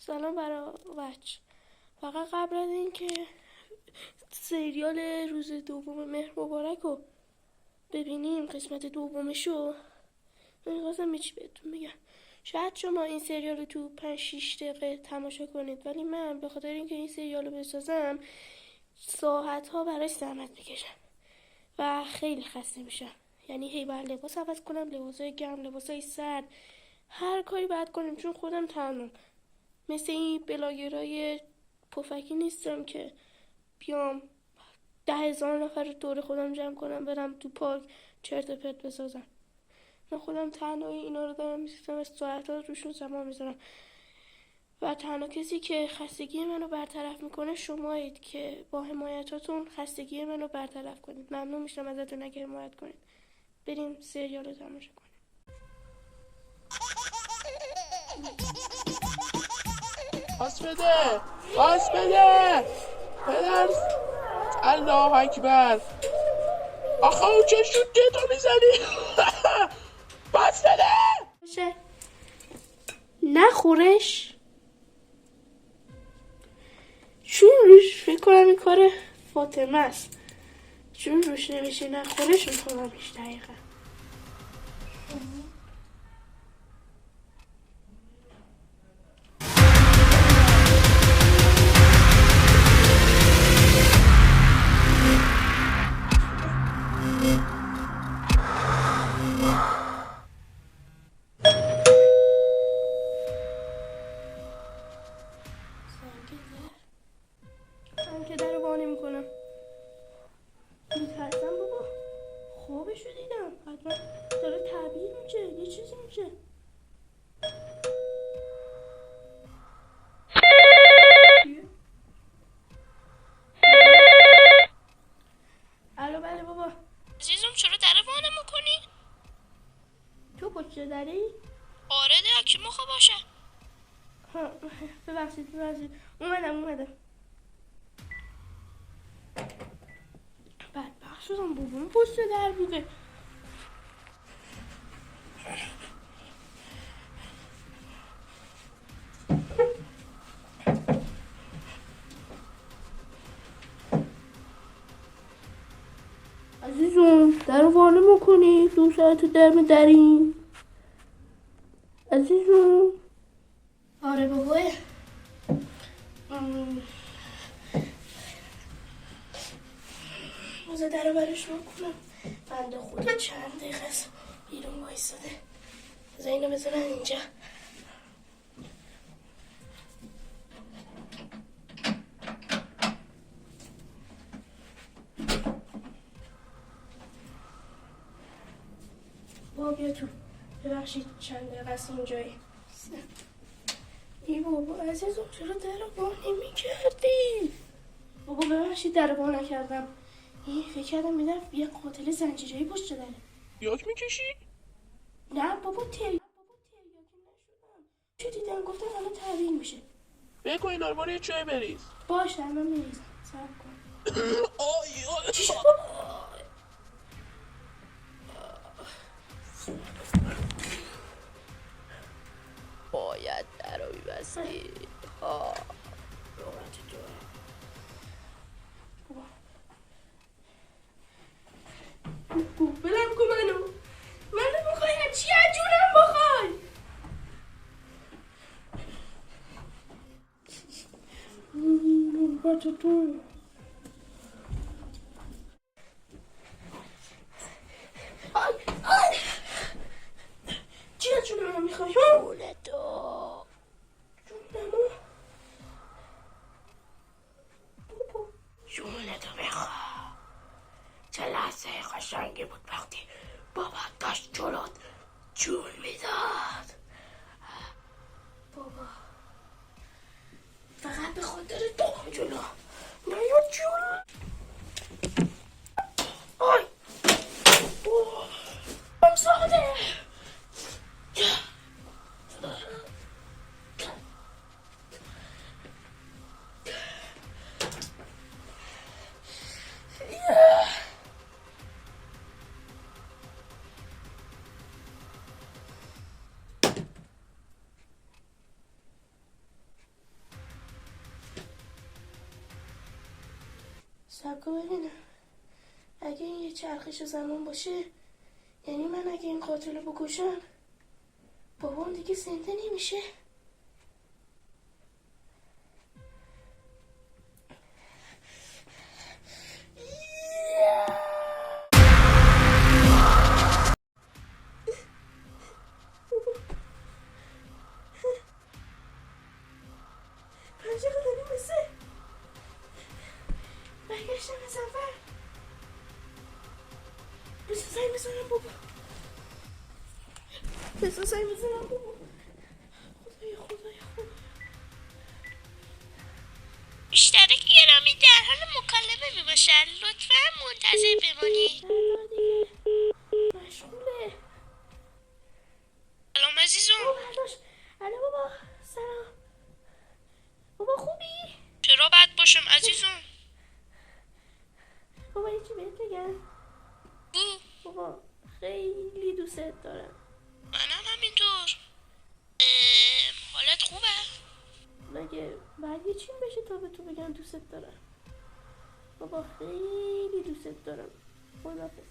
سلام برای بچه. فقط قبل از این که سریال روز دوم مهر مبارک رو ببینیم قسمت دومشو، من خواستم یه چی بهتون بگم. شاید شما این سریال رو تو 5-6 دقیقه تماشا کنید، ولی من به خاطر اینکه این سریال رو بسازم ساعت ها براش زحمت میکشم و خیلی خسته میشم. یعنی هی باید لباس عوض کنم، لباسای گرم، لباسای سرد، هر کاری باید کنم چون خودم تنهام. مثل این بلاگرای پفکی نیستم که بیام 10,000 نفر رو دور خودم جمع کنم برم تو پارک چرت و پرت بسازم. من خودم تنهایی اینا رو دارم میسازم، از ساعت ها روشون زمان میذارم و تنها کسی که خستگی منو برطرف میکنه شمایید که با حمایتاتون خستگی منو برطرف کنید. ممنون میشم ازتون اگه حمایت کنید. بریم سریال رو تماشا کنیم. پاس بده پاس بده پدر. الله اکبر. آخه اون چه شوته تو میزنی؟ پاس بده. نخورش چون روش فکر کنم این کار فاطمه است، چون روش نمیشه نخورش میکنمش دقیقا. من که در رو با نمی میترسم بابا. خوابشو دیدم حتما داره تعبیر میشه یه چیزی میشه. الو بله بابا. عزیزم چرا در وانه میکنی؟ تو پشت دری؟ آره ده کی موخه باشه. ها ببخشید اومدم. بدبخت شدم بابام پشت در بوده. عزیزم در رو وانه میکنی؟ 2 ساعت دریم عزیزم. آره بابا. موزه در رو برش میکنم. بنده خدا چند دقیقه است بیرون وایستاده. بذار اینو بذارم اینجا. بابا بیا تو. ببخشید چند دقیقه است اینجایی. ای بابا عزیزم چرا در رو با نمی کردی؟ بابا ببخشید در رو با نکردم. فکر کردم میدم یه قاتل زنجیره‌ای پشت داره. یاک میکشی؟ نه بابا تریاکی نشدم. چه دیدم گفتم الان تحویل میشه. بگو اینا رو برو یه چای بریز. باش در من میریزم صبر کن. آی چی شد بابا؟ باید در رو بیبستی. بلم کن منو میخوای چی از جونم بخوای؟ بچه تو چی از جونم میخوای؟ جون تو جونمو جون تو بخوا. چه لحظه قشنگی بود وقتی بابا داشت جلوت جون میداد. بابا فقط به خاطر تو جلو نیا جون. آی ساده. سبکو ببینم. اگه این یه چرخش زمان باشه، یعنی من اگه این قاتل رو بکشم بابام دیگه زنده نمیشه. من چقدر داریم برگشتم از اول. بسا سعی بزنم بابا. خدایا. مشترک گرامی در حال مکالمه میباشد. لطفا منتظر بمانید. دردار دیگه مشغوله. سلام عزیزم. برداشت. الو بابا، سلام. بابا خوبی؟ چرا بد باشم عزیزم؟ بابا یه چی بهت بگم. بو بابا خیلی دوست دارم. منم همینطور. حالت خوبه؟ مگه بعد یه چیم بشه تا به تو بگم دوست دارم. بابا خیلی دوست دارم. خداحافظ.